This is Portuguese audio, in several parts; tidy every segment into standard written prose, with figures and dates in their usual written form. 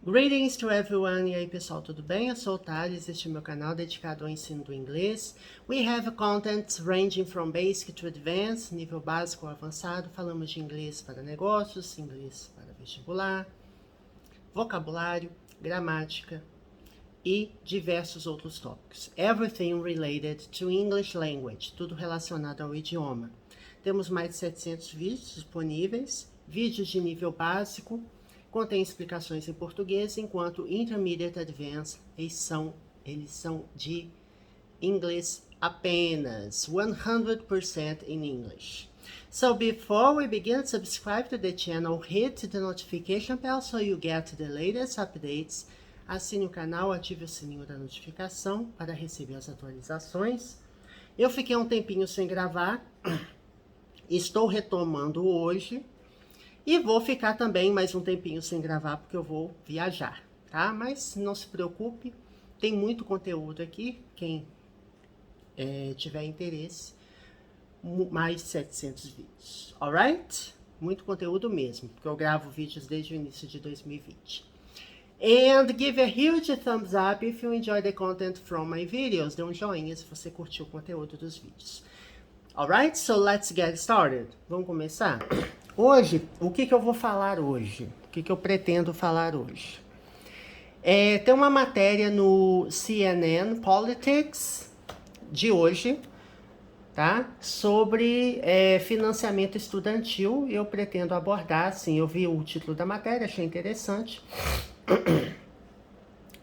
Greetings to everyone! E aí pessoal, tudo bem? Eu sou o Thales, este é meu canal dedicado ao ensino do inglês. We have contents ranging from basic to advanced, nível básico ou avançado. Falamos de inglês para negócios, inglês para vestibular, vocabulário, gramática e diversos outros tópicos. Everything related to English language, tudo relacionado ao idioma. Temos mais de 700 vídeos disponíveis, vídeos de nível básico, contém explicações em português, enquanto Intermediate Advanced, eles são de inglês apenas, 100% in English. So before we begin, subscribe to the channel, hit the notification bell so you get the latest updates. Assine o canal, ative o sininho da notificação para receber as atualizações. Eu fiquei um tempinho sem gravar, estou retomando hoje. E vou ficar também mais um tempinho sem gravar, porque eu vou viajar, tá? Mas não se preocupe, tem muito conteúdo aqui, quem tiver interesse, mais de 700 vídeos, alright? Muito conteúdo mesmo, porque eu gravo vídeos desde o início de 2020. And give a huge thumbs up if you enjoy the content from my videos. Dê um joinha se você curtiu o conteúdo dos vídeos. Alright, so let's get started. Vamos começar? Hoje, o que eu vou falar hoje? O que eu pretendo falar hoje? Tem uma matéria no CNN Politics de hoje, tá? Sobre financiamento estudantil. Eu pretendo abordar, assim, eu vi o título da matéria, achei interessante.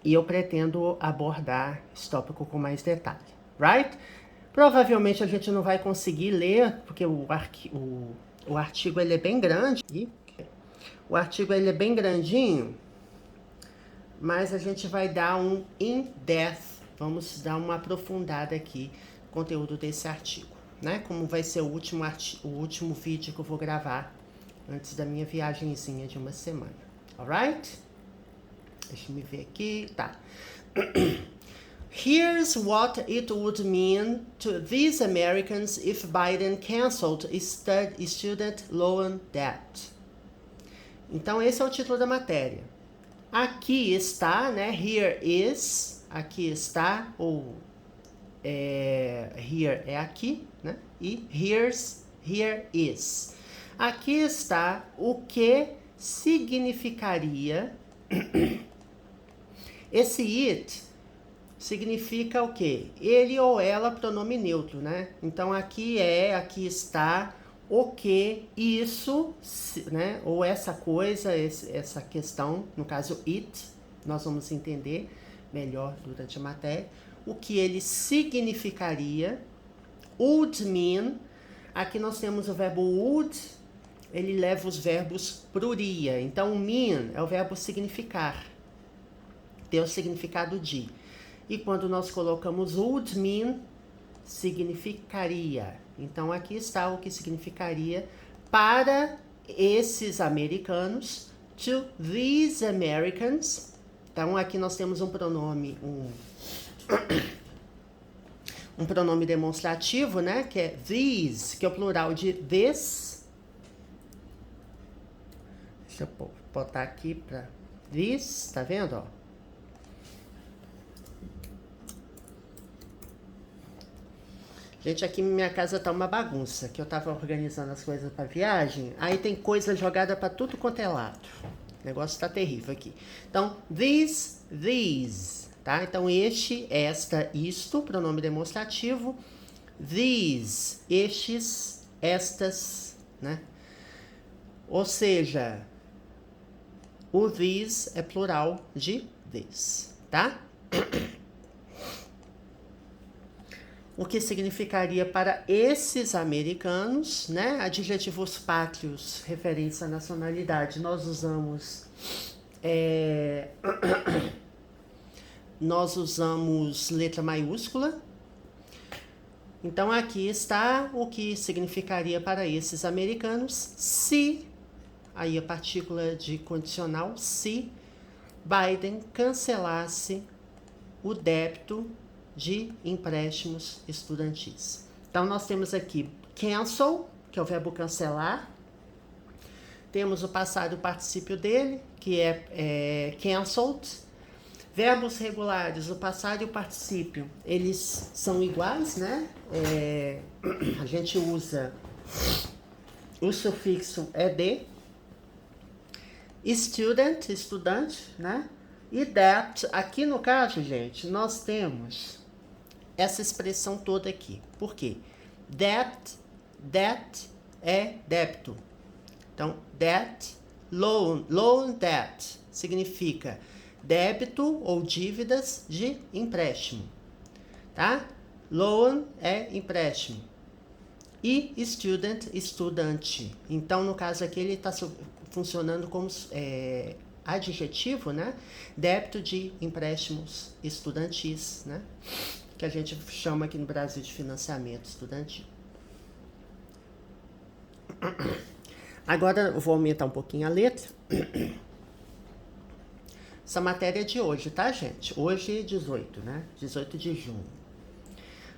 E eu pretendo abordar esse tópico com mais detalhe, right? Provavelmente a gente não vai conseguir ler, porque o artigo ele é bem grande. O artigo ele é bem grandinho, mas a gente vai dar um in-depth, vamos dar uma aprofundada aqui no conteúdo desse artigo, né? Como vai ser o último vídeo que eu vou gravar antes da minha viagenzinha de uma semana, alright? Deixa eu ver aqui, tá. Here's what it would mean to these Americans if Biden canceled student loan debt. Então, esse é o título da matéria. Aqui está, né? Here is, aqui está, ou here é aqui, né? E here is. Aqui está o que significaria. Esse it significa o quê? Ele ou ela, pronome neutro, né? Então, aqui está, o que, isso, né? Ou essa coisa, essa questão, no caso it, nós vamos entender melhor durante a matéria, o que ele significaria. Would mean, aqui nós temos o verbo would, ele leva os verbos pruria. Então, mean é o verbo significar, tem o significado de. E quando nós colocamos would mean, significaria. Então, aqui está o que significaria para esses americanos, to these Americans. Então, aqui nós temos um pronome, um pronome demonstrativo, né? Que é these, que é o plural de this. Deixa eu botar aqui para this, tá vendo, ó? Gente, aqui minha casa tá uma bagunça, que eu tava organizando as coisas pra viagem, aí tem coisa jogada pra tudo quanto é lado. O negócio tá terrível aqui. Então, these, tá? Então, este, esta, isto, pronome demonstrativo. These, estes, estas, né? Ou seja, o these é plural de this, tá? O que significaria para esses americanos, né? Adjetivos pátrios referentes à nacionalidade. Nós usamos letra maiúscula. Então, aqui está o que significaria para esses americanos se, aí a partícula de condicional, se Biden cancelasse o débito de empréstimos estudantis. Então, nós temos aqui cancel, que é o verbo cancelar. Temos o passado particípio dele, que que é cancelled. Verbos regulares, o passado e o particípio, eles são iguais, né? A gente usa o sufixo ed. Student, estudante, né? E that, aqui no caso, gente, nós temos essa expressão toda aqui. Por quê? That é débito. Então, debt, loan debt, significa débito ou dívidas de empréstimo, tá? Loan é empréstimo. E student, estudante. Então, no caso aqui, ele está funcionando como adjetivo, né? Débito de empréstimos estudantis, né? Que a gente chama aqui no Brasil de financiamento estudantil. Agora eu vou aumentar um pouquinho a letra. Essa matéria é de hoje, tá, gente? Hoje é 18, né? 18 de junho.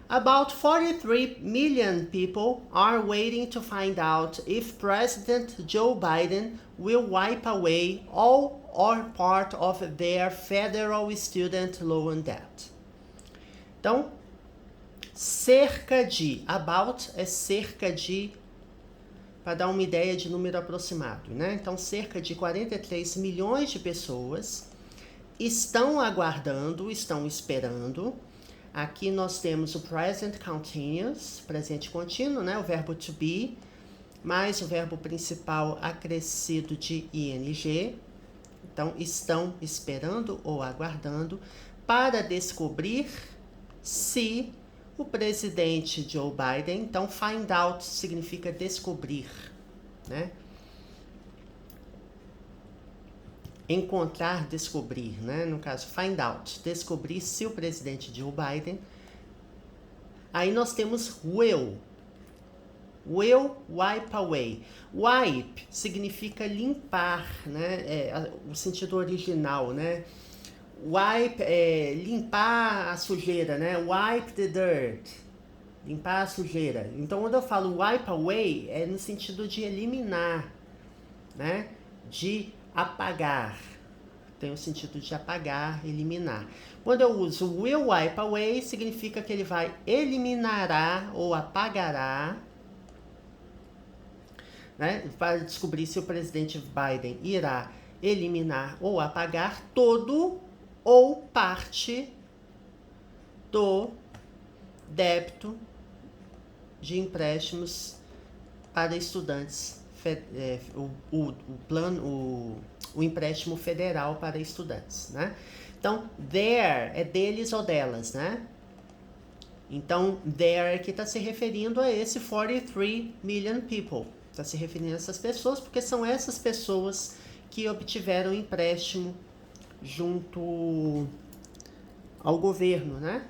About 43 million people are waiting to find out if President Joe Biden will wipe away all or part of their federal student loan debt. Então, cerca de, about é cerca de, para dar uma ideia de número aproximado, né? Então, cerca de 43 milhões de pessoas estão aguardando, estão esperando. Aqui nós temos o present continuous, presente contínuo, né? O verbo to be, mais o verbo principal acrescido de ing. Então, estão esperando ou aguardando para descobrir se o presidente Joe Biden, então find out significa descobrir, né? Encontrar, descobrir, né? No caso, find out, descobrir se o presidente Joe Biden. Aí nós temos will wipe away. Wipe significa limpar, né? O sentido original, né? Wipe é limpar a sujeira, né? Wipe the dirt, limpar a sujeira. Então, quando eu falo wipe away, é no sentido de eliminar, né? De apagar. Tem o sentido de apagar, eliminar. Quando eu uso will wipe away, significa que ele vai eliminará ou apagará, né? Para descobrir se o presidente Biden irá eliminar ou apagar todo ou parte do débito de empréstimos para estudantes, o empréstimo federal para estudantes, né? Então, their é deles ou delas, né? Então, their aqui está se referindo a esse 43 million people. Está se referindo a essas pessoas, porque são essas pessoas que obtiveram empréstimo junto ao governo, né?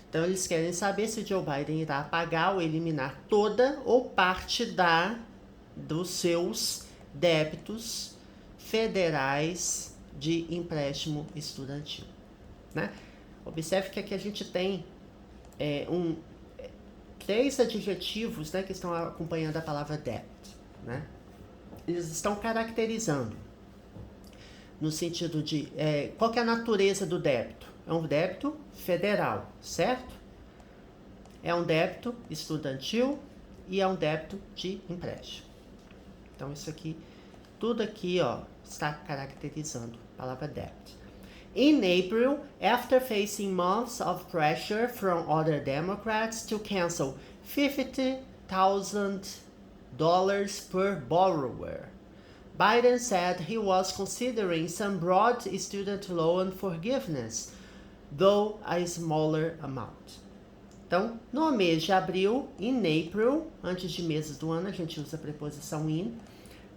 Então, eles querem saber se Joe Biden irá apagar ou eliminar toda ou parte dos seus débitos federais de empréstimo estudantil, né? Observe que aqui a gente tem 3 adjetivos, né, que estão acompanhando a palavra debt, né? Eles estão caracterizando no sentido de qual que é a natureza do débito? É um débito federal, certo? É um débito estudantil e é um débito de empréstimo. Então, isso aqui, tudo aqui, ó, está caracterizando a palavra debt. In April, after facing months of pressure from other Democrats to cancel $50,000 per borrower, Biden said he was considering some broad student loan forgiveness, though a smaller amount. Então, no mês de abril, in April, antes de meses do ano, a gente usa a preposição in,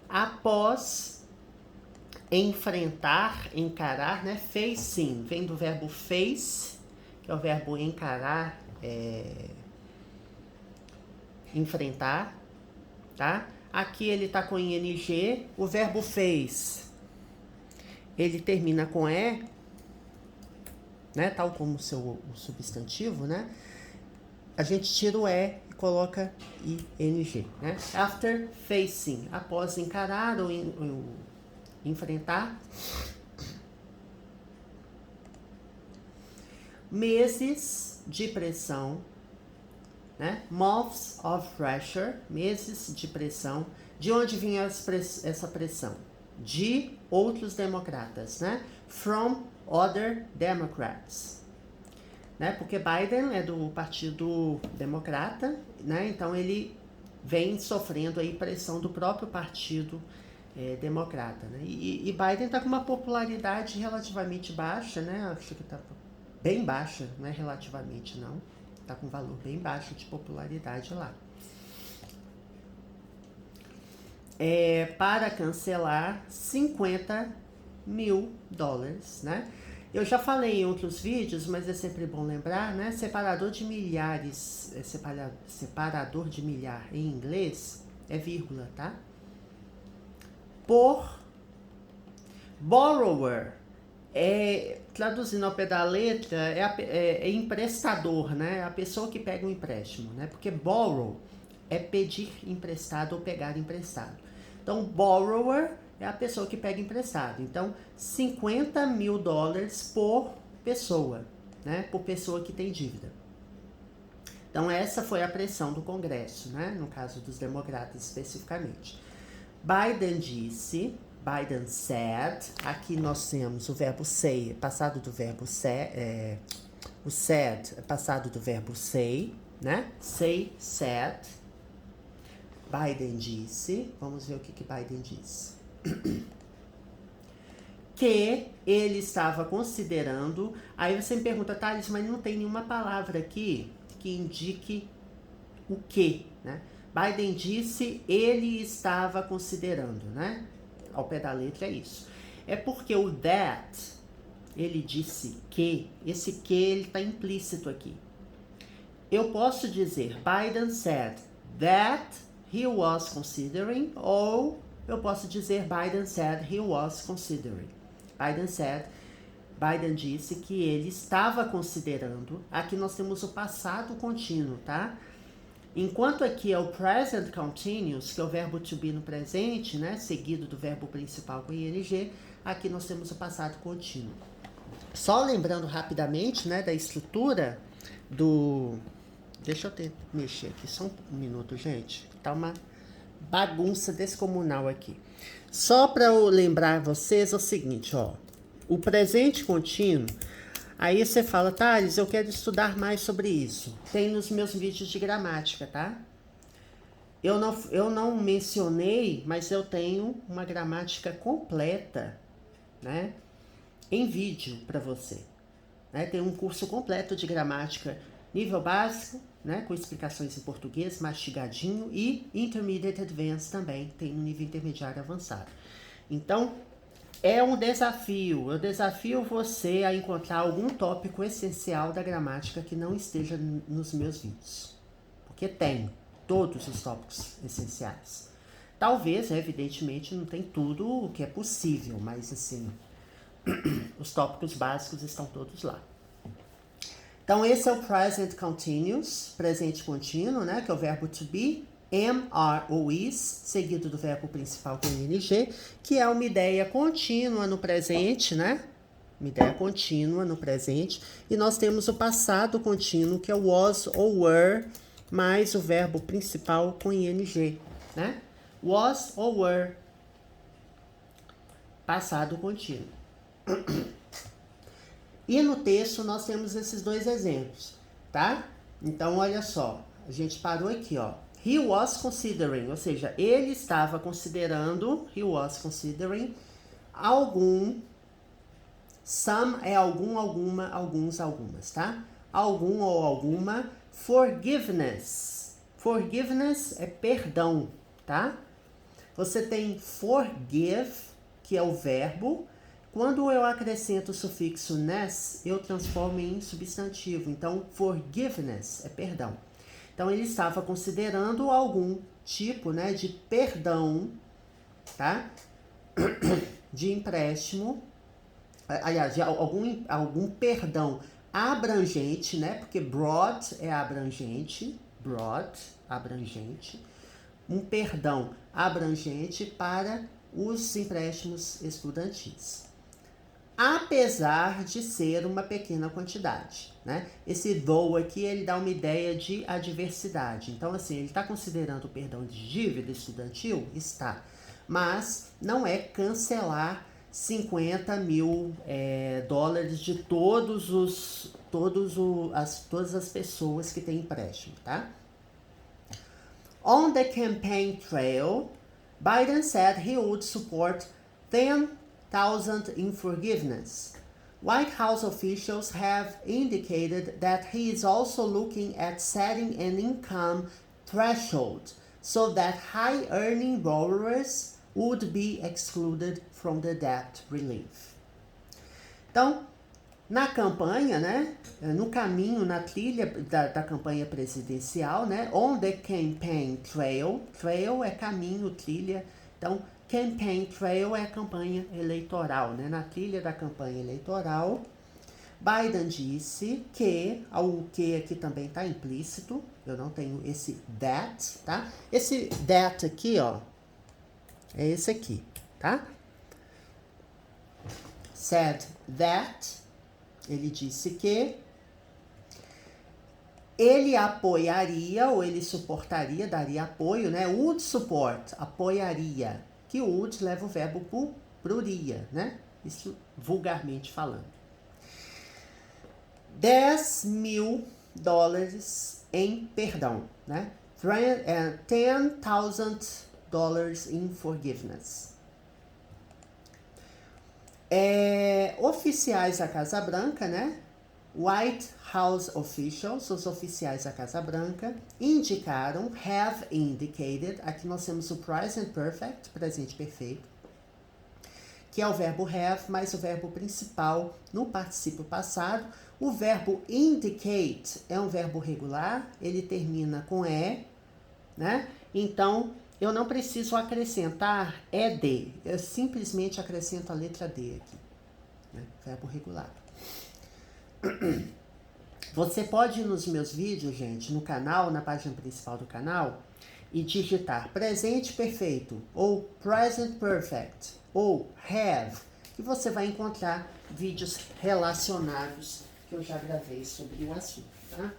após enfrentar, encarar, né? Facing, vem do verbo face, que é o verbo encarar, enfrentar, tá? Aqui ele tá com ing, o verbo face, ele termina com e, né? Tal como o substantivo, né? A gente tira o e e coloca ing, né? After facing, após encarar ou enfrentar meses de pressão, né? Months of pressure, meses de pressão. De onde vinha essa pressão? De outros democratas, né? From other Democrats, né? Porque Biden é do Partido Democrata, né? Então ele vem sofrendo aí pressão do próprio Partido Democrata, né? E Biden está com uma popularidade relativamente baixa, né? Acho que está bem baixa, não é relativamente não, está com um valor bem baixo de popularidade lá. Para cancelar $50 mil, né? Eu já falei em outros vídeos, mas é sempre bom lembrar, né? Separador de milhares, separador de milhar em inglês é vírgula, tá? Por borrower, traduzindo ao pé da letra, é emprestador, né? A pessoa que pega um empréstimo, né? Porque borrow é pedir emprestado ou pegar emprestado. Então, borrower é a pessoa que pega emprestado. Então, $50 mil por pessoa, né? Por pessoa que tem dívida. Então, essa foi a pressão do Congresso, né? No caso dos democratas especificamente. Biden disse, Biden said, aqui nós temos o verbo say, passado do verbo say, o said é passado do verbo say, né? Say, said. Biden disse, vamos ver o que Biden disse. Que ele estava considerando, aí você me pergunta, Thales, mas não tem nenhuma palavra aqui que indique o que, né? Biden disse, ele estava considerando, né? Ao pé da letra é isso. É porque o that, ele disse que, esse que ele está implícito aqui. Eu posso dizer, Biden said that he was considering, ou eu posso dizer Biden said he was considering. Biden disse que ele estava considerando. Aqui nós temos o passado contínuo, tá? Enquanto aqui é o present continuous, que é o verbo to be no presente, né? Seguido do verbo principal com ing, aqui nós temos o passado contínuo. Só lembrando rapidamente, né, da estrutura do... Deixa eu mexer aqui só um minuto, gente. Tá uma bagunça descomunal aqui. Só para eu lembrar vocês é o seguinte, ó. O presente contínuo, aí você fala, Thales, eu quero estudar mais sobre isso. Tem nos meus vídeos de gramática, tá? Eu não mencionei, mas eu tenho uma gramática completa, né? Em vídeo para você. Né? Tem um curso completo de gramática nível básico, né, com explicações em português, mastigadinho, e Intermediate Advanced também, tem no nível intermediário avançado. Então, é um desafio. Eu desafio você a encontrar algum tópico essencial da gramática que não esteja nos meus vídeos. Porque tem todos os tópicos essenciais. Talvez, evidentemente, não tem tudo o que é possível, mas assim, os tópicos básicos estão todos lá. Então, esse é o present continuous, presente contínuo, né? Que é o verbo to be, am, are ou is, seguido do verbo principal com ing, que é uma ideia contínua no presente, né? Uma ideia contínua no presente. E nós temos o passado contínuo, que é o was ou were, mais o verbo principal com ing, né? Was ou were, passado contínuo. E no texto nós temos esses dois exemplos, tá? Então, olha só, a gente parou aqui, ó. He was considering, ou seja, ele estava considerando, he was considering, algum, some é algum, alguma, alguns, algumas, tá? Algum ou alguma, forgiveness. Forgiveness é perdão, tá? Você tem forgive, que é o verbo. Quando eu acrescento o sufixo ness, eu transformo em substantivo. Então, forgiveness é perdão. Então, ele estava considerando algum tipo, né, de perdão, tá? De empréstimo, aliás, de algum perdão abrangente, né? Porque broad é abrangente, broad, abrangente. Um perdão abrangente para os empréstimos estudantis. Apesar de ser uma pequena quantidade, né? Esse though aqui, ele dá uma ideia de adversidade. Então, assim, ele está considerando o perdão de dívida estudantil? Está. Mas não é cancelar 50 mil dólares de todas as pessoas que têm empréstimo, tá? On the campaign trail, Biden said he would support 10,000 in forgiveness. White House officials have indicated that he is also looking at setting an income threshold so that high-earning borrowers would be excluded from the debt relief. Então, na campanha, né, no caminho, na trilha da campanha presidencial, né, on the campaign trail, trail é caminho, trilha, então campaign trail é a campanha eleitoral, né, na trilha da campanha eleitoral, Biden disse que, o que aqui também está implícito, eu não tenho esse that, tá? Esse that aqui, ó, é esse aqui, tá? Said that, ele disse que ele apoiaria, ou ele suportaria, daria apoio, né? Would support, apoiaria. Que would leva o verbo pluria, né? Isso vulgarmente falando. 10 mil dólares em perdão, né? 10,000 dollars in forgiveness. Oficiais da Casa Branca, né? White House officials, os oficiais da Casa Branca, indicaram, have indicated, aqui nós temos o present perfect, presente perfeito, que é o verbo have, mais o verbo principal no particípio passado. O verbo indicate é um verbo regular, ele termina com e, né? Então, eu não preciso acrescentar ed, eu simplesmente acrescento a letra D aqui, né? Verbo regular. Você pode ir nos meus vídeos, gente, no canal, na página principal do canal, e digitar presente perfeito, ou present perfect, ou have, que você vai encontrar vídeos relacionados que eu já gravei sobre o assunto, tá?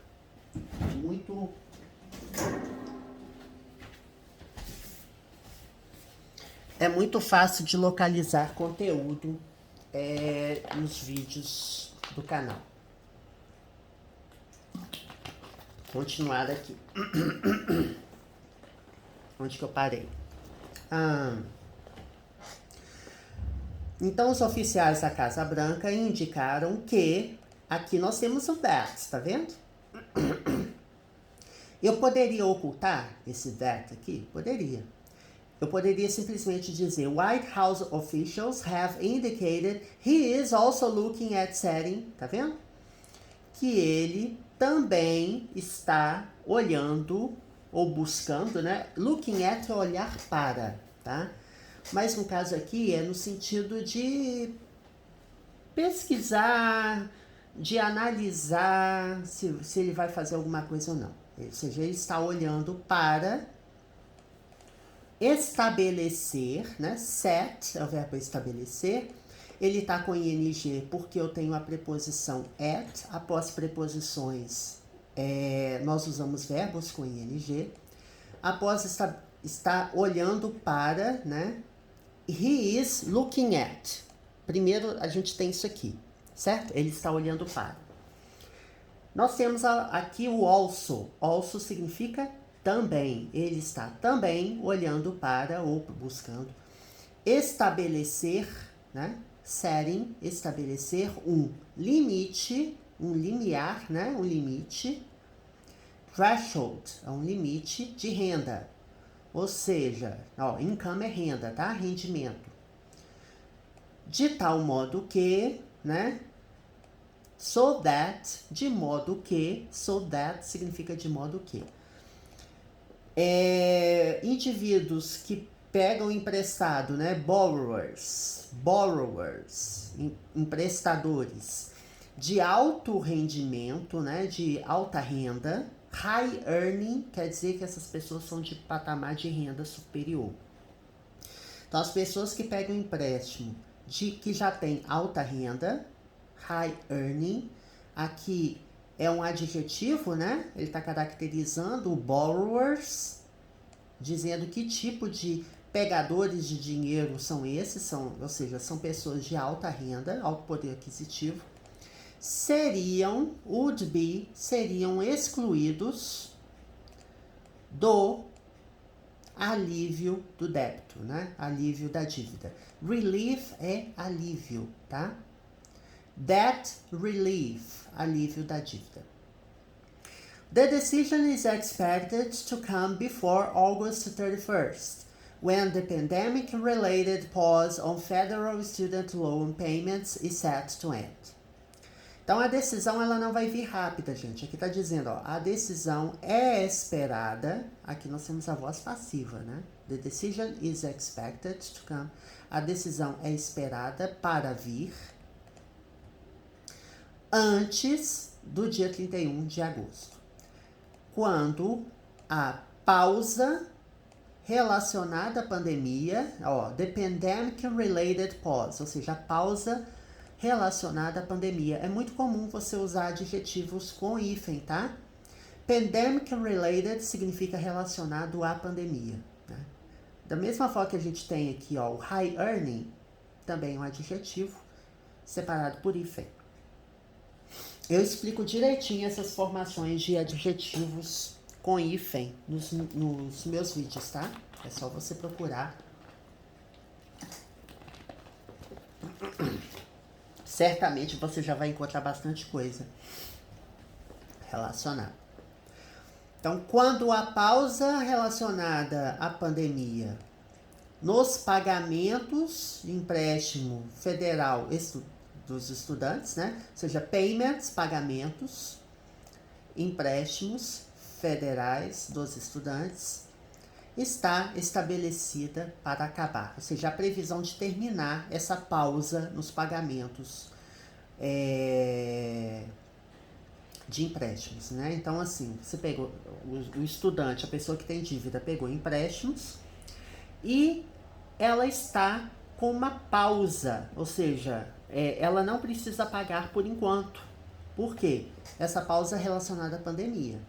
É muito fácil de localizar conteúdo nos vídeos do canal. Continuar aqui. Onde que eu parei? Então, os oficiais da Casa Branca indicaram que aqui nós temos o that, tá vendo? Eu poderia ocultar esse that aqui? Poderia. Eu poderia simplesmente dizer White House officials have indicated he is also looking at setting, tá vendo? Que ele também está olhando ou buscando, né? Looking at é olhar para, tá? Mas no caso aqui é no sentido de pesquisar, de analisar se ele vai fazer alguma coisa ou não. Ou seja, ele está olhando para estabelecer, né? Set é o verbo estabelecer. Ele está com ing porque eu tenho a preposição at. Após preposições, nós usamos verbos com ing. Após está olhando para, né? He is looking at. Primeiro a gente tem isso aqui, certo? Ele está olhando para. Nós temos aqui o also. Also significa também. Ele está também olhando para ou buscando estabelecer, né? Setting, estabelecer um limite, um limiar, né? Um limite. Threshold é um limite de renda. Ou seja, income é renda, tá? Rendimento. De tal modo que, né? So that, de modo que, so that significa de modo que. Indivíduos que pegam emprestado, né? Borrowers, emprestadores de alto rendimento, né? De alta renda. High earning quer dizer que essas pessoas são de patamar de renda superior. Então, as pessoas que pegam empréstimo que já tem alta renda, high earning, aqui é um adjetivo, né? Ele está caracterizando o borrowers, dizendo que tipo de pegadores de dinheiro são esses, ou seja, são pessoas de alta renda, alto poder aquisitivo, seriam excluídos do alívio do débito, né? Alívio da dívida. Relief é alívio, tá? Debt relief, alívio da dívida. The decision is expected to come before August 31st, when the pandemic-related pause on federal student loan payments is set to end. Então, a decisão ela não vai vir rápida, gente. Aqui está dizendo, ó, a decisão é esperada. Aqui nós temos a voz passiva, né? The decision is expected to come. A decisão é esperada para vir antes do dia 31 de agosto, quando a pausa relacionada à pandemia, ó, the pandemic-related pause, ou seja, a pausa relacionada à pandemia. É muito comum você usar adjetivos com hífen, tá? Pandemic-related significa relacionado à pandemia, né? Da mesma forma que a gente tem aqui, ó, o high earning, também é um adjetivo separado por hífen. Eu explico direitinho essas formações de adjetivos com hífen nos meus vídeos, tá? É só você procurar. Certamente você já vai encontrar bastante coisa relacionada. Então, quando a pausa relacionada à pandemia nos pagamentos de empréstimo federal dos estudantes, né? Ou seja, payments, pagamentos, empréstimos federais dos estudantes, está estabelecida para acabar. Ou seja, a previsão de terminar essa pausa nos pagamentos de empréstimos, né? Então, assim, você pegou o estudante, a pessoa que tem dívida, pegou empréstimos e ela está com uma pausa, ou seja, ela não precisa pagar por enquanto. Por quê? Essa pausa é relacionada à pandemia.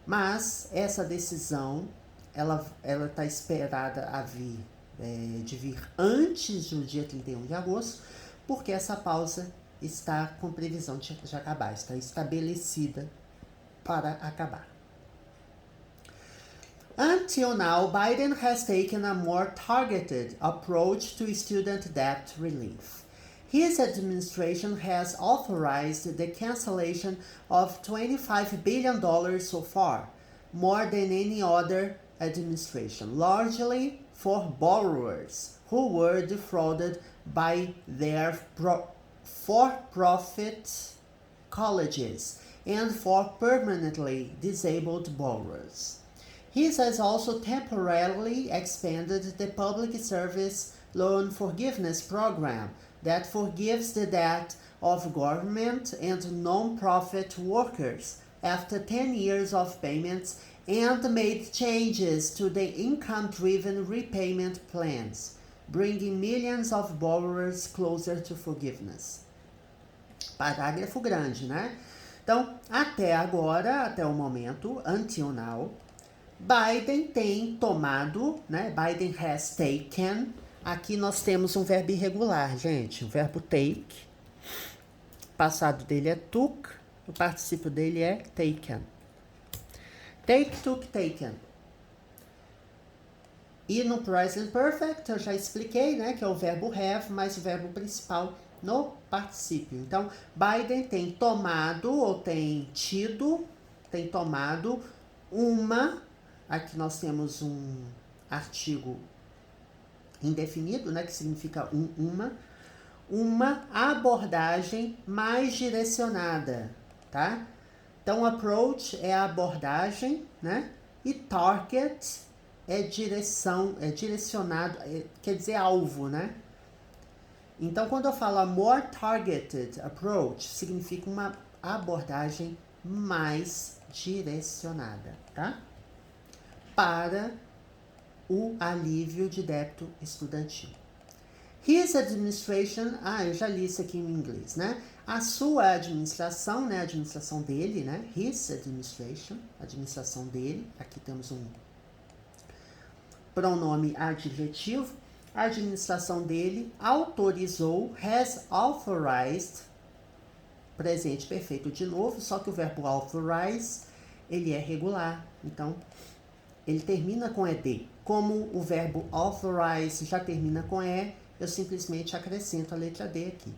Mas essa decisão, ela está esperada de vir antes do dia 31 de agosto, porque essa pausa está com previsão de acabar, está estabelecida para acabar. Until now, Biden has taken a more targeted approach to student debt relief. His administration has authorized the cancellation of $25 billion so far, more than any other administration, largely for borrowers who were defrauded by their for-profit colleges and for permanently disabled borrowers. He has also temporarily expanded the Public Service Loan Forgiveness Program that forgives the debt of government and non-profit workers after 10 years of payments, and made changes to the income-driven repayment plans, bringing millions of borrowers closer to forgiveness. Parágrafo grande, né? Então, até agora, até o momento, until now, Biden tem tomado, né? Biden has taken. Aqui nós temos um verbo irregular, gente. O verbo take. O passado dele é took. O particípio dele é taken. Take, took, taken. E no present perfect, eu já expliquei, né? Que é o verbo have, mais o verbo principal no particípio. Então, Biden tem tomado, ou tem tomado uma. Aqui nós temos um artigo indefinido, né, que significa uma abordagem mais direcionada, tá? Então, approach é a abordagem, né? E target é direção, é direcionado, quer dizer alvo, né? Então, quando eu falo a more targeted approach, significa uma abordagem mais direcionada, tá? Para o alívio de débito estudantil. His administration, eu já li isso aqui em inglês, né? A sua administração, né? A administração dele, né? His administration, administração dele. Aqui temos um pronome adjetivo. A administração dele autorizou, has authorized, presente perfeito de novo, só que o verbo authorize, ele é regular. Então, ele termina com ED. Como o verbo authorize já termina com E, eu simplesmente acrescento a letra D aqui.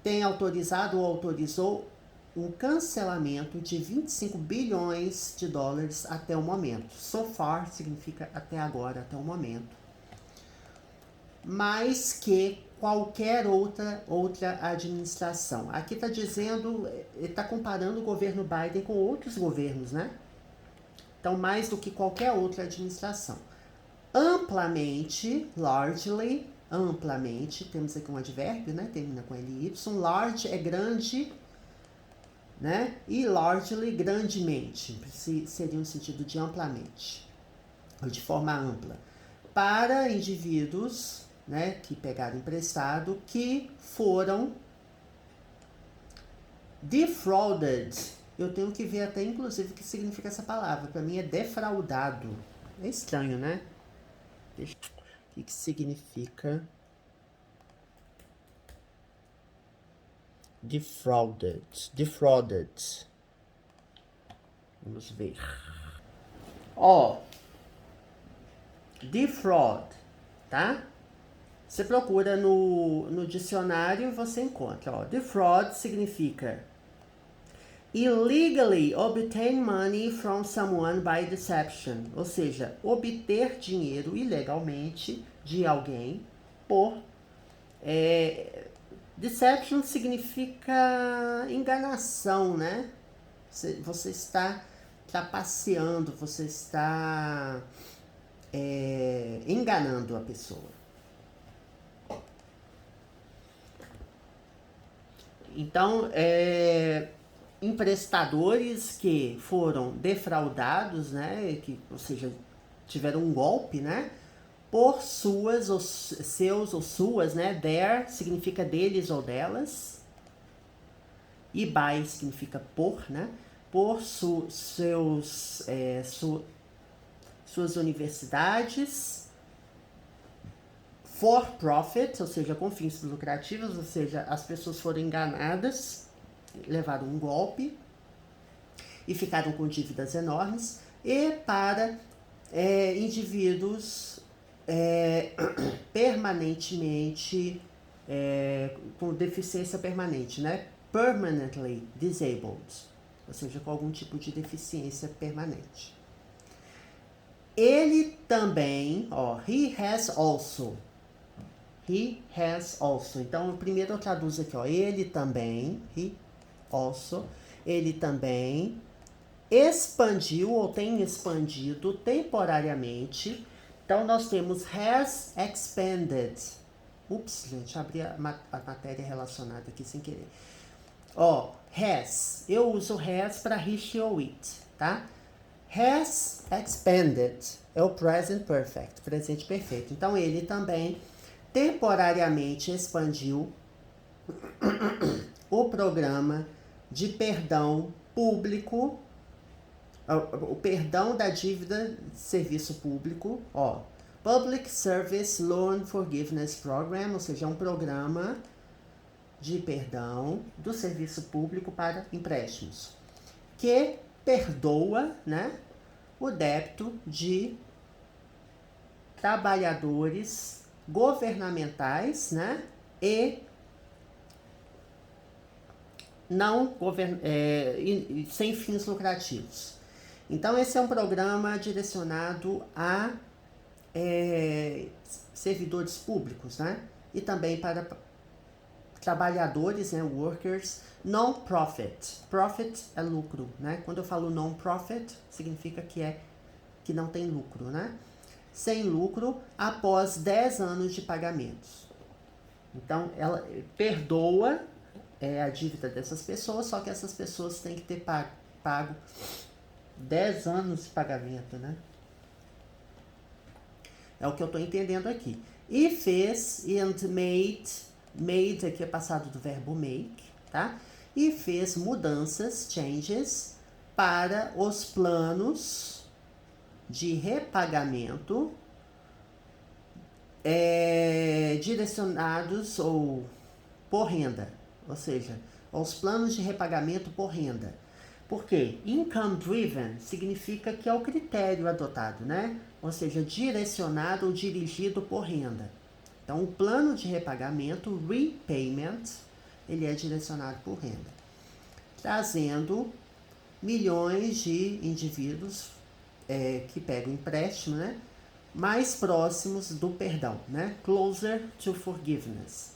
Tem autorizado ou autorizou o cancelamento de 25 bilhões de dólares até o momento. So far significa até agora, até o momento. Mais que qualquer outra administração. Aqui está dizendo, ele está comparando o governo Biden com outros governos, né? Então, mais do que qualquer outra administração. Amplamente, largely, amplamente, temos aqui um advérbio, né? Termina com LY. Large é grande, né? E largely, grandemente. Seria um sentido de amplamente, ou de forma ampla. Para indivíduos, né, que pegaram emprestado, que foram defrauded. Eu tenho que ver até, inclusive, o que significa essa palavra. Para mim é defraudado. É estranho, né? O que significa defrauded? Defrauded. Vamos ver. Defraud, tá? Você procura no dicionário e você encontra. Defraud significa illegally obtain money from someone by deception, ou seja, obter dinheiro ilegalmente de alguém por deception significa enganação, né? Você está trapaceando, você está enganando a pessoa. Então, emprestadores que foram defraudados, né, ou seja, tiveram um golpe, né, por suas, ou seus, ou suas, né, their significa deles ou delas, e by significa por, né, por suas universidades, for profit, ou seja, com fins lucrativos, ou seja, as pessoas foram enganadas, levaram um golpe e ficaram com dívidas enormes, e para indivíduos permanentemente com deficiência permanente, né? Permanently disabled, ou seja, com algum tipo de deficiência permanente. Ele também, he has also. He has also. Então, primeiro eu traduzo aqui, ele também, he also, ele também expandiu ou tem expandido temporariamente. Então, nós temos has expanded. Ups, gente, abri a matéria relacionada aqui sem querer. Has. Eu uso has para he, she ou it, tá? Has expanded. É o present perfect, presente perfeito. Então, ele também temporariamente expandiu o programa de perdão público, o perdão da dívida de serviço público, Public Service Loan Forgiveness Program, ou seja, é um programa de perdão do serviço público para empréstimos, que perdoa, né, o débito de trabalhadores governamentais, né, e não sem fins lucrativos. Então, esse é um programa direcionado a servidores públicos, né, e também para trabalhadores, né, workers, non-profit. Profit é lucro, né? Quando eu falo non-profit, significa que não tem lucro, né? Sem lucro após 10 anos de pagamentos. Então, ela perdoa a dívida dessas pessoas, só que essas pessoas têm que ter pago 10 anos de pagamento, né? É o que eu estou entendendo aqui. E fez and made aqui é passado do verbo make, tá? E fez mudanças, changes, para os planos de repagamento direcionados ou por renda, ou seja, aos planos de repagamento por renda. Por quê? Income driven significa que é o critério adotado, né? Ou seja, direcionado ou dirigido por renda. Então, o plano de repagamento, repayment, ele é direcionado por renda, trazendo milhões de indivíduos que pegam empréstimo, né? Mais próximos do perdão, né? Closer to forgiveness.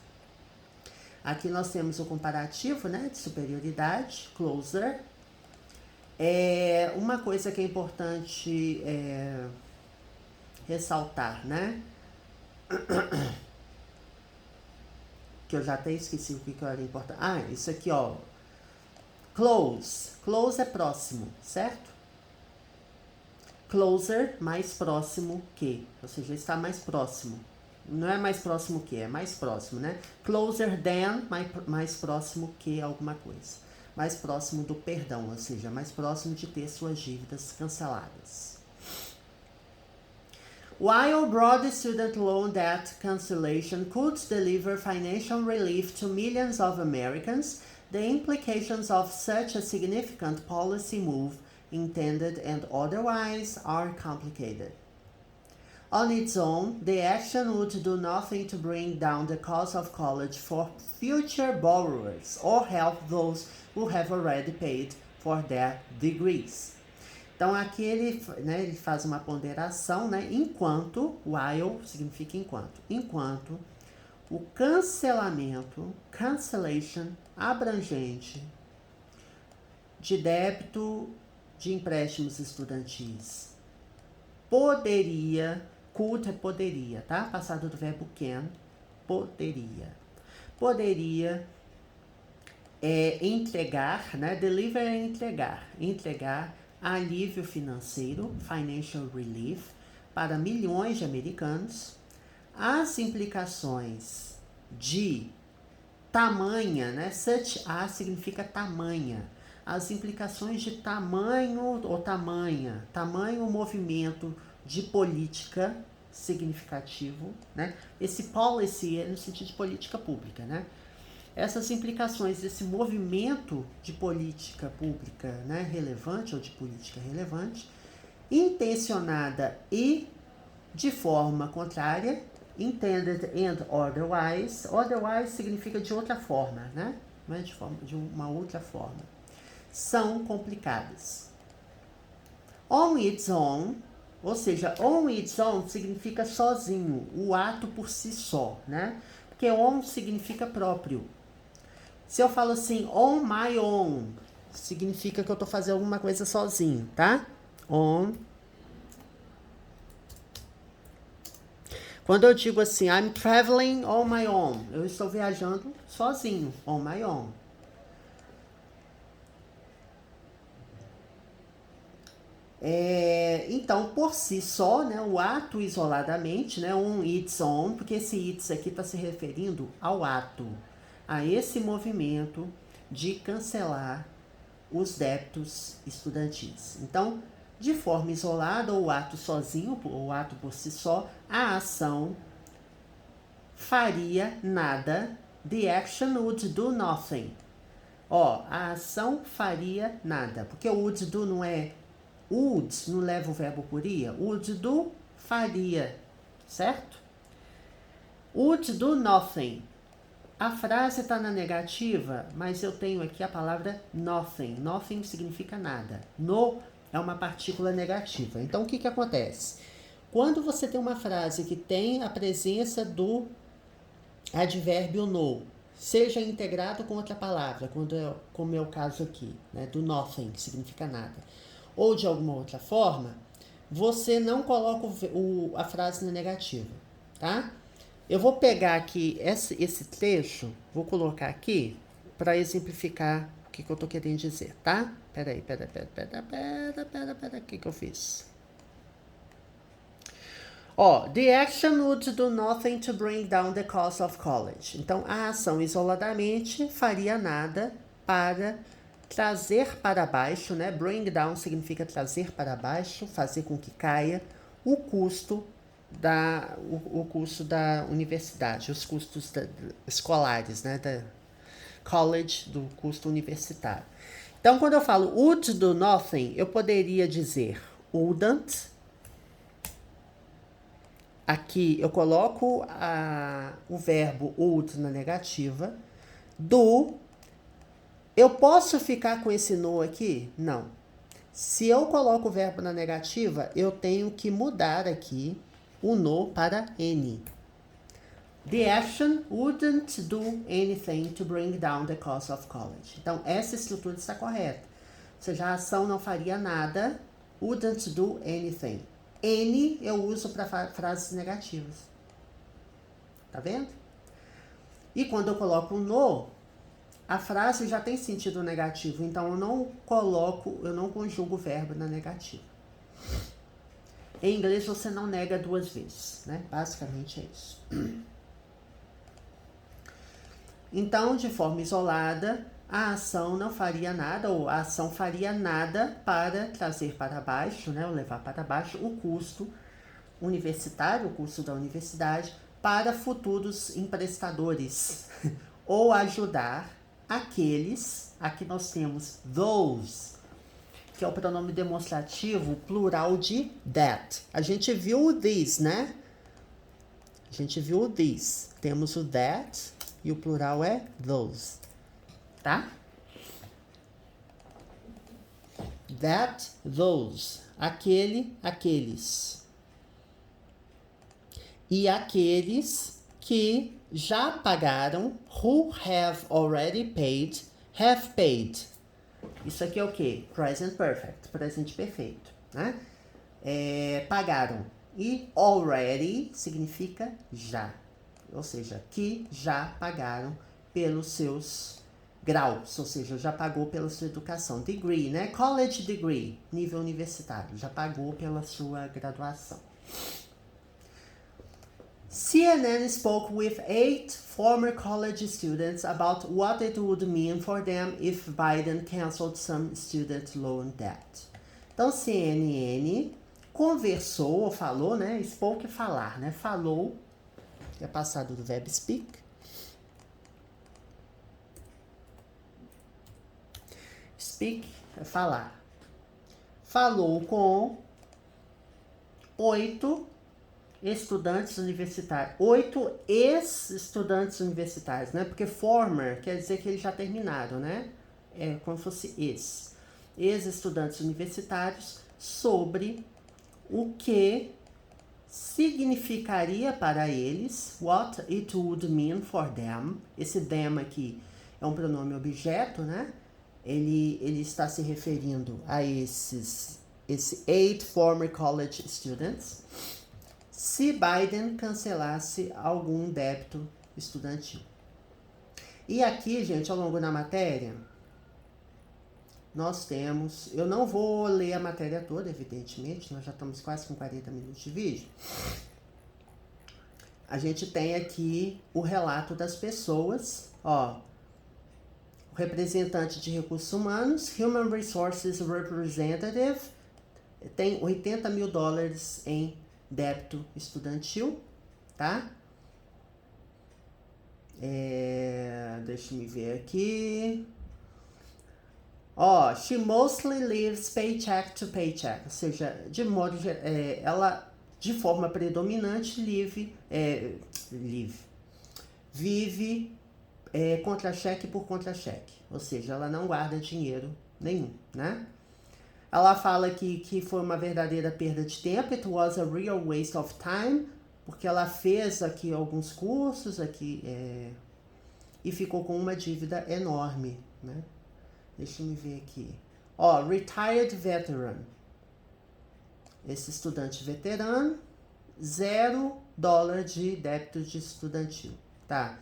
Aqui nós temos o comparativo, né, de superioridade, closer. Uma coisa que é importante ressaltar, né? Que eu já até esqueci o que era importante. Isso aqui, ó. Close. Close é próximo, certo? Closer, mais próximo que. Ou seja, está mais próximo. Não é mais próximo que, é mais próximo, né? Closer than, mais próximo que alguma coisa. Mais próximo do perdão, ou seja, mais próximo de ter suas dívidas canceladas. While broad student loan debt cancellation could deliver financial relief to millions of Americans, the implications of such a significant policy move, intended and otherwise, are complicated. On its own, the action would do nothing to bring down the cost of college for future borrowers or help those who have already paid for their degrees. Então, aqui ele faz uma ponderação, né? Enquanto, while significa enquanto o cancellation abrangente de débito de empréstimos estudantis could é poderia, tá? Passado do verbo can, poderia entregar, né? Deliver é entregar alívio financeiro, financial relief, para milhões de americanos. As implicações de tamanha, né? Such as significa tamanha. As implicações de tamanho ou tamanho movimento de política significativo, né? Esse policy é no sentido de política pública, né? Essas implicações desse movimento de política pública, né, relevante ou de política relevante, intencionada e de forma contrária, intended and otherwise. Otherwise significa de outra forma, né? Não é de uma outra forma. São complicadas. On its own, ou seja, on its own significa sozinho, o ato por si só, né? Porque on significa próprio. Se eu falo assim, on my own, significa que eu tô fazendo alguma coisa sozinho, tá? On. Quando eu digo assim, I'm traveling on my own, eu estou viajando sozinho, on my own. Então, por si só, né, o ato isoladamente, né, on its own, porque esse its aqui está se referindo ao ato, a esse movimento de cancelar os débitos estudantis. Então, de forma isolada, ou o ato sozinho, ou o ato por si só, a ação faria nada. The action would do nothing. A ação faria nada, porque o would do não é would, não leva o verbo por ia. Would do, faria, certo? Would do nothing. A frase está na negativa, mas eu tenho aqui a palavra nothing. Nothing significa nada. No é uma partícula negativa. Então, o que acontece? Quando você tem uma frase que tem a presença do advérbio no, seja integrado com outra palavra, como é o caso aqui, né, do nothing, que significa nada, ou de alguma outra forma, você não coloca a frase na negativa, tá? Eu vou pegar aqui esse trecho, vou colocar aqui para exemplificar o que eu tô querendo dizer, tá? Pera, o que eu fiz? Ó, the action would do nothing to bring down the cost of college. Então, a ação isoladamente faria nada para trazer para baixo, né? Bring down significa trazer para baixo, fazer com que caia o custo o custo da universidade, os custos escolares, né? Da college, do custo universitário. Então, quando eu falo would do nothing, eu poderia dizer wouldn't. Aqui eu coloco o verbo would na negativa. Do. Eu posso ficar com esse no aqui? Não. Se eu coloco o verbo na negativa, eu tenho que mudar aqui o no para N. The action wouldn't do anything to bring down the cost of college. Então, essa estrutura está correta. Ou seja, a ação não faria nada. Wouldn't do anything. Any eu uso para frases negativas. Tá vendo? E quando eu coloco no, a frase já tem sentido negativo. Então, eu não conjugo o verbo na negativa. Em inglês, você não nega duas vezes, né? Basicamente é isso. Então, de forma isolada, a ação não faria nada, ou a ação faria nada para trazer para baixo, né, ou levar para baixo o custo universitário, o custo da universidade, para futuros emprestadores, ou ajudar aqueles, aqui nós temos those, que é o pronome demonstrativo plural de that. A gente viu o these, né? A gente viu o these. Temos o that e o plural é those. Tá? That, those. Aquele, aqueles. E aqueles que já pagaram, who have already paid, have paid. Isso aqui é o quê? Present perfect, presente perfeito, né? Pagaram. E already significa já. Ou seja, que já pagaram pelos seus graus, ou seja, já pagou pela sua educação. Degree, né? College degree, nível universitário, já pagou pela sua graduação. CNN spoke with 8 former college students about what it would mean for them if Biden canceled some student loan debt. Então, CNN conversou, ou falou, né? Spoke é falar, né? Falou, é passado do verbo speak. Speak é falar. Falou com 8 estudantes universitários, 8 ex-estudantes universitários, né? Porque former quer dizer que eles já terminaram, né? É como se fosse ex-estudantes universitários sobre o que significaria para eles, what it would mean for them. Esse them aqui é um pronome objeto, né? Ele está se referindo a esses 8 former college students, se Biden cancelasse algum débito estudantil. E aqui, gente, ao longo da matéria, nós temos... Eu não vou ler a matéria toda, evidentemente, nós já estamos quase com 40 minutos de vídeo. A gente tem aqui o relato das pessoas, ó. O representante de recursos humanos, Human Resources Representative, tem $80 mil em débito estudantil, tá? Deixa eu ver aqui. Ó, she mostly lives paycheck to paycheck, ou seja, de modo ela de forma predominante vive contra-cheque por contra-cheque, ou seja, ela não guarda dinheiro nenhum, né? Ela fala que foi uma verdadeira perda de tempo, it was a real waste of time, porque ela fez aqui alguns cursos aqui e ficou com uma dívida enorme, né? Deixa eu ver aqui. Ó, retired veteran. Esse estudante veterano, $0 de débito de estudantil, tá?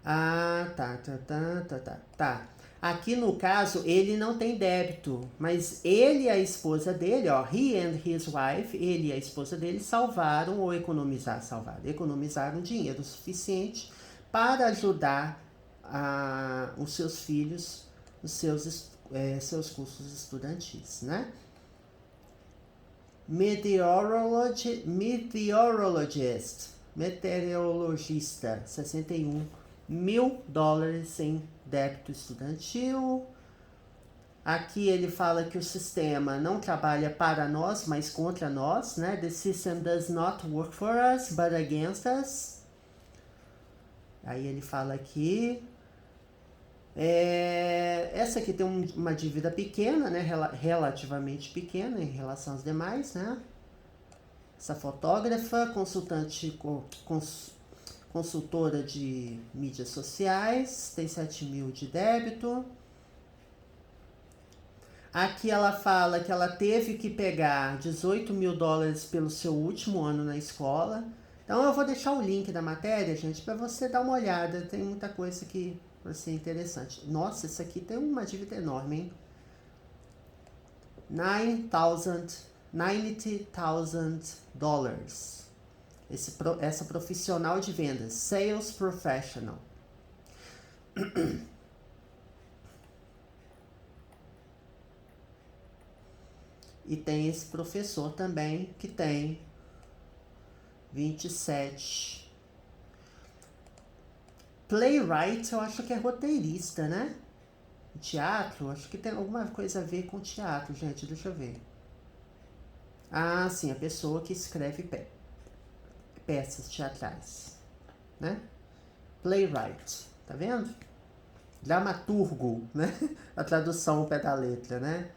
Ah, tá. Aqui no caso, ele não tem débito, mas ele e a esposa dele, ó, he and his wife, ele e a esposa dele salvaram ou economizaram dinheiro suficiente para ajudar os seus filhos, os seus custos estudantis, né? Meteorologista, 61 mil dólares em débito estudantil. Aqui ele fala que o sistema não trabalha para nós, mas contra nós, né? The system does not work for us, but against us. Aí ele fala aqui. Essa aqui tem uma dívida pequena, né? Relativamente pequena em relação às demais, né? Essa fotógrafa, consultora de mídias sociais, tem 7 mil de débito. Aqui ela fala que ela teve que pegar 18 mil dólares pelo seu último ano na escola. Então eu vou deixar o link da matéria, gente, para você dar uma olhada. Tem muita coisa que vai ser interessante. Nossa, isso aqui tem uma dívida enorme, hein? $90,000. Essa profissional de vendas, sales professional. E tem esse professor também que tem 27. Playwright, eu acho que é roteirista, né? Teatro, acho que tem alguma coisa a ver com teatro, gente, deixa eu ver. Ah, sim, a pessoa que escreve peças teatrais, né? Playwright, tá vendo? Dramaturgo, né? A tradução ao pé da letra, né?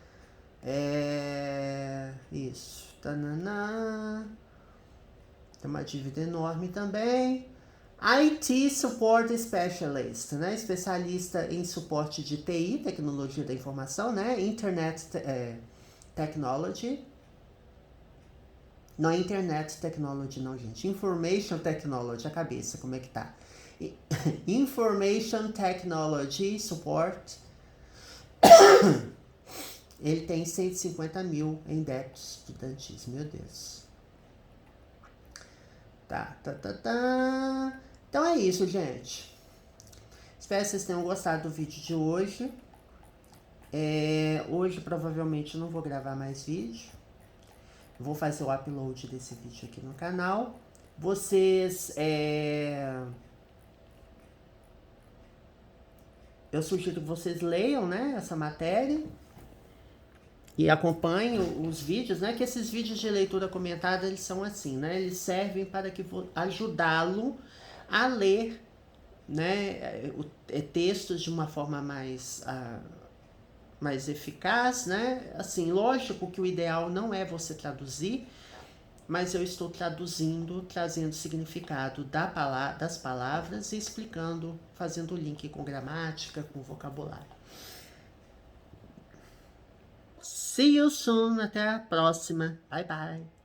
Isso. Tanana. Tem uma dívida enorme também. IT Support Specialist, né? Especialista em suporte de TI, tecnologia da informação, né? Internet Technology. Não é Internet Technology, não, gente. Information Technology, a cabeça, como é que tá? Information Technology Support. Ele tem 150 mil em débitos estudantis, meu Deus. Tá. Então é isso, gente. Espero que vocês tenham gostado do vídeo de hoje. Hoje provavelmente eu não vou gravar mais vídeo. Vou fazer o upload desse vídeo aqui no canal. Vocês... Eu sugiro que vocês leiam, né, essa matéria. E acompanhem os vídeos, né? Que esses vídeos de leitura comentada, eles são assim, né? Eles servem para ajudá-lo a ler, né, textos de uma forma mais eficaz, né? Assim, lógico que o ideal não é você traduzir, mas eu estou traduzindo, trazendo significado das palavras e explicando, fazendo link com gramática, com vocabulário. See you soon. Até a próxima. Bye, bye.